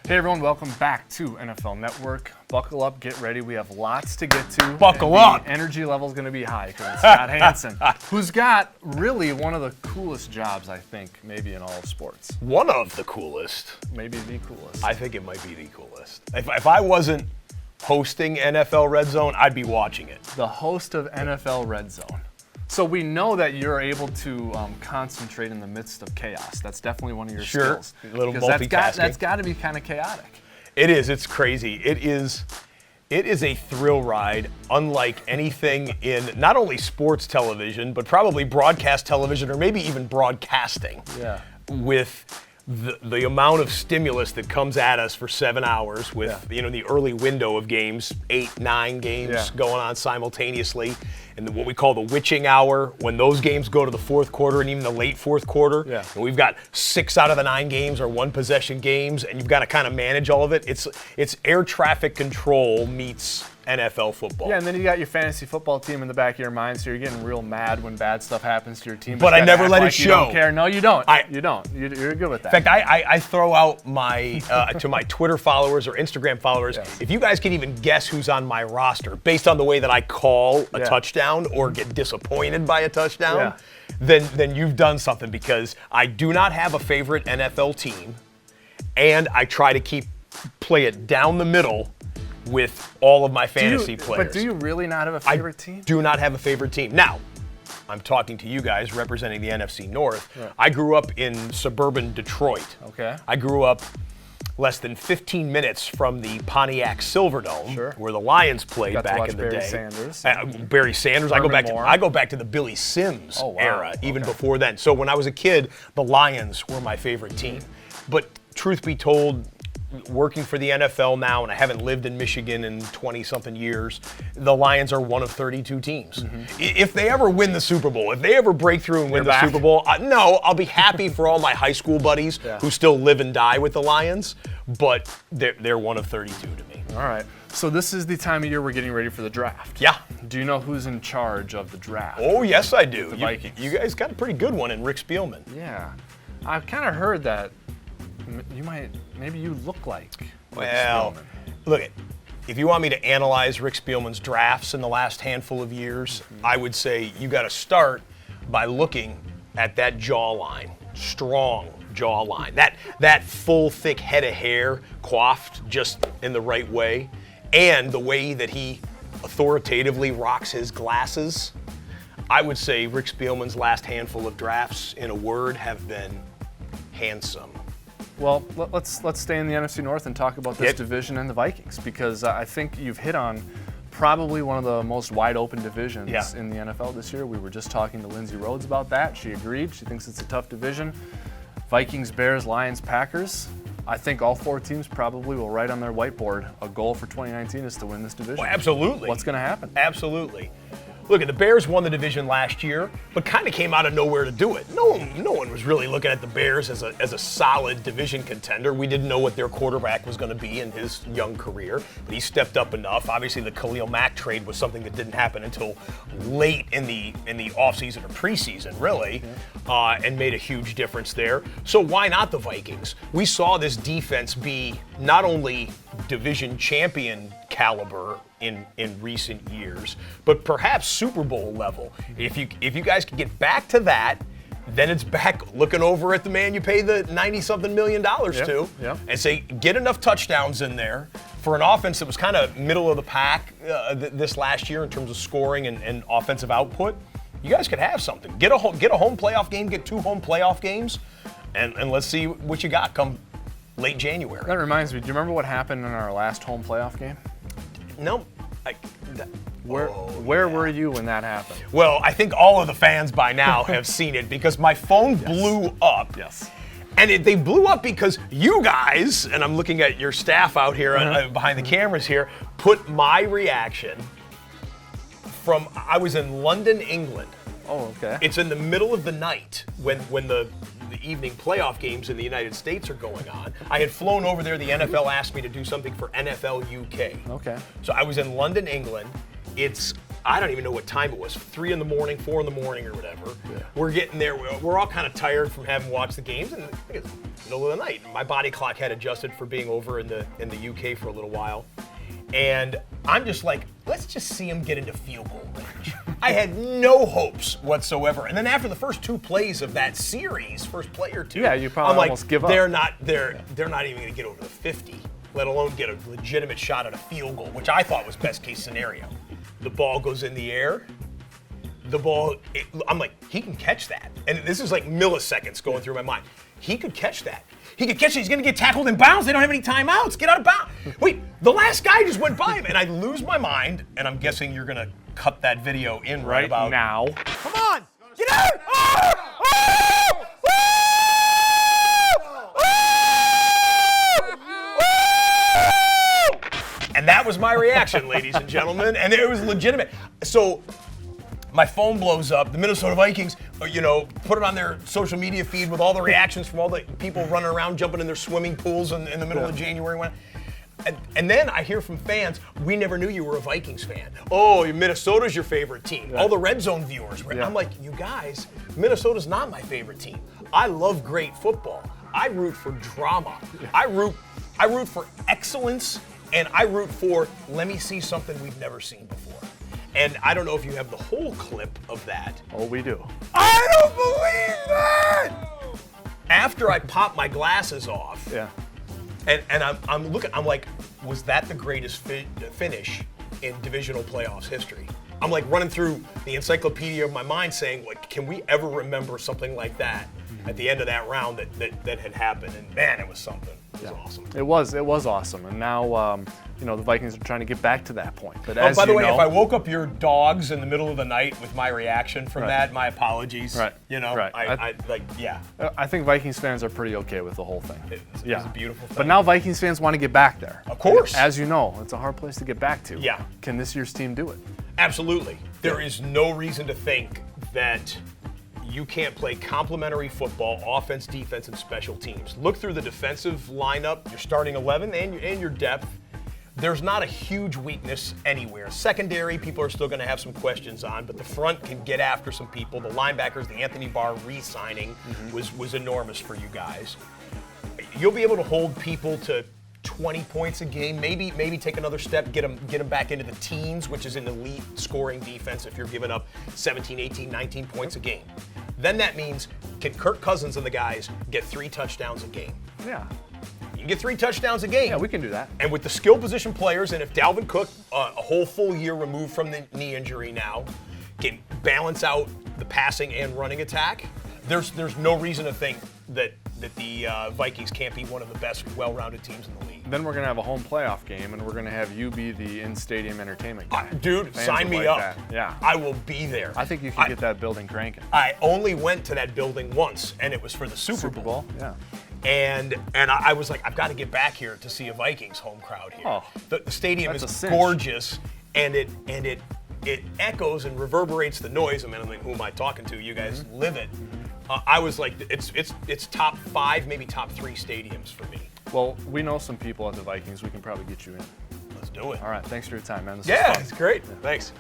Hey everyone, welcome back to NFL Network. Buckle up, get ready. We have lots to get to. Buckle up. The energy level is going to be high because it's Scott Hanson, who's got really one of the coolest jobs, I think, maybe in all of sports. One of the coolest. Maybe the coolest. I think it might be the coolest. If I wasn't hosting NFL Red Zone, I'd be watching it. The host of NFL Red Zone. So we know that you're able to concentrate in the midst of chaos. That's definitely one of your skills. A little multitasking. That's got to be kind of chaotic. It is. It's crazy. It is a thrill ride unlike anything in not only sports television, but probably broadcast television or maybe even broadcasting. Yeah. With the amount of stimulus that comes at us for 7 hours with the early window of games, 8, 9 games going on simultaneously, and what we call the witching hour, when those games go to the fourth quarter and even the late fourth quarter, and we've got 6 out of the 9 games are one possession games, and you've got to kind of manage all of it. It's air traffic control meets NFL football. Yeah, and then you got your fantasy football team in the back of your mind, so you're getting real mad when bad stuff happens to your team. But I never let it show. You don't care. No, you don't. You don't. You're good with that. In fact, I throw out my to my Twitter followers or Instagram followers, if you guys can even guess who's on my roster based on the way that I call a touchdown or get disappointed by a touchdown, then you've done something, because I do not have a favorite NFL team, and I try to play it down the middle with all of my fantasy players. But do you really not have a favorite team? Do not have a favorite team. Now, I'm talking to you guys representing the NFC North. Yeah. I grew up in suburban Detroit. Okay. I grew up less than 15 minutes from the Pontiac Silverdome, where the Lions played back in the day. Sanders. Barry Sanders. I go back to the Billy Sims era, even before then. So when I was a kid, the Lions were my favorite team. But truth be told, working for the NFL now, and I haven't lived in Michigan in 20-something years, the Lions are one of 32 teams. If they ever win the Super Bowl, if they ever break through and win the Super Bowl, no, I'll be happy for all my high school buddies who still live and die with the Lions, but they're one of 32 to me. All right. So this is the time of year we're getting ready for the draft. Yeah. Do you know who's in charge of the draft? Oh, yes, I do. The Vikings. You guys got a pretty good one in Rick Spielman. Yeah. I've kind of heard that maybe you look like Rick Spielman. Look, if you want me to analyze Rick Spielman's drafts in the last handful of years, I would say you got to start by looking at that jawline, strong jawline, that full, thick head of hair coiffed just in the right way, and the way that he authoritatively rocks his glasses. I would say Rick Spielman's last handful of drafts, in a word, have been handsome. Well, let's stay in the NFC North and talk about this division and the Vikings, because I think you've hit on probably one of the most wide open divisions in the NFL this year. We were just talking to Lindsay Rhodes about that. She agreed. She thinks it's a tough division. Vikings, Bears, Lions, Packers. I think all 4 teams probably will write on their whiteboard a goal for 2019 is to win this division. Well, absolutely. What's going to happen? Absolutely. Look, the Bears won the division last year, but kind of came out of nowhere to do it. No one was really looking at the Bears as a solid division contender. We didn't know what their quarterback was going to be in his young career, but he stepped up enough. Obviously, the Khalil Mack trade was something that didn't happen until late in the offseason or preseason, really, and made a huge difference there. So why not the Vikings? We saw this defense be not only division champion caliber in recent years, but perhaps Super Bowl level. If you guys can get back to that, then it's back looking over at the man you pay the $90-something million to and say, get enough touchdowns in there for an offense that was kind of middle of the pack this last year in terms of scoring and offensive output. You guys could have something. Get a home playoff game, get 2 home playoff games, and let's see what you got come late January. That reminds me, do you remember what happened in our last home playoff game? No. Where were you when that happened? Well, I think all of the fans by now have seen it, because my phone blew up. Yes. And they blew up because you guys, and I'm looking at your staff out here behind the cameras here, put my reaction from, I was in London, England. Oh, okay. It's in the middle of the night when the evening playoff games in the United States are going on. I had flown over there. The NFL asked me to do something for NFL UK. Okay. So I was in London, England. It's I don't even know what time it was, 3 in the morning, 4 in the morning or whatever. Yeah. We're getting there. We're all kind of tired from having watched the games, and I think it's the middle of the night. My body clock had adjusted for being over in the UK for a little while. And I'm just like, let's just see him get into field goal range. I had no hopes whatsoever. And then after the first 2 plays of that series, first play or 2, Yeah, you probably I'm like, almost give up. they're not even going to get over the 50, let alone get a legitimate shot at a field goal, which I thought was best case scenario. The ball goes in the air. I'm like, he can catch that. And this is like milliseconds going through my mind. He could catch that. He could catch it. He's going to get tackled in bounds. They don't have any timeouts. Get out of bounds. Wait, the last guy just went by him. And I lose my mind. And I'm guessing you're going to cut that video in right about now. Come on. Get out. Oh! Oh! Oh! And that was my reaction, ladies and gentlemen. And it was legitimate. So my phone blows up. The Minnesota Vikings, put it on their social media feed with all the reactions from all the people running around, jumping in their swimming pools in the middle of January. And then I hear from fans, we never knew you were a Vikings fan. Oh, Minnesota's your favorite team. Yeah. All the Red Zone viewers. I'm like, you guys, Minnesota's not my favorite team. I love great football. I root for drama. Yeah. I root for excellence, and I root for, let me see something we've never seen before. And I don't know if you have the whole clip of that. Oh, we do. I don't believe that! After I pop my glasses off, yeah, and I'm looking, I'm like, was that the greatest finish in divisional playoffs history? I'm like running through the encyclopedia of my mind saying, like, can we ever remember something like that at the end of that round that had happened? And man, it was something. It was awesome. It was awesome. And now, the Vikings are trying to get back to that point. But by the way, if I woke up your dogs in the middle of the night with my reaction from that, my apologies. Right. Right. I think Vikings fans are pretty okay with the whole thing. It was a beautiful thing. But now Vikings fans want to get back there. Of course. And as you know, it's a hard place to get back to. Yeah. Can this year's team do it? Absolutely. There is no reason to think that you can't play complementary football, offense, defense, and special teams. Look through the defensive lineup, your starting 11, and your depth. There's not a huge weakness anywhere. Secondary, people are still going to have some questions on, but the front can get after some people. The linebackers, the Anthony Barr re-signing was enormous for you guys. You'll be able to hold people to 20 points a game, maybe take another step, get them back into the teens, which is an elite scoring defense if you're giving up 17, 18, 19 points a game. Then that means, can Kirk Cousins and the guys get 3 touchdowns a game? Yeah. You can get 3 touchdowns a game. Yeah, we can do that. And with the skill position players, and if Dalvin Cook, a whole full year removed from the knee injury now, can balance out the passing and running attack, there's no reason to think that the Vikings can't be one of the best well-rounded teams in the league. Then we're going to have a home playoff game, and we're going to have you be the in-stadium entertainment guy. Dude, Fans sign me like up. that. Yeah. I will be there. I think you can get that building cranking. I only went to that building once, and it was for the Super Bowl. Yeah. And I was like, I've got to get back here to see a Vikings home crowd here. Oh, the stadium is cinch. gorgeous, and it echoes and reverberates the noise. I mean, who am I talking to? You guys live it. I was like, it's top 5, maybe top 3 stadiums for me. Well, we know some people at the Vikings. We can probably get you in. Let's do it. All right. Thanks for your time, man. This Yeah, was fun. it's great. Yeah. Thanks.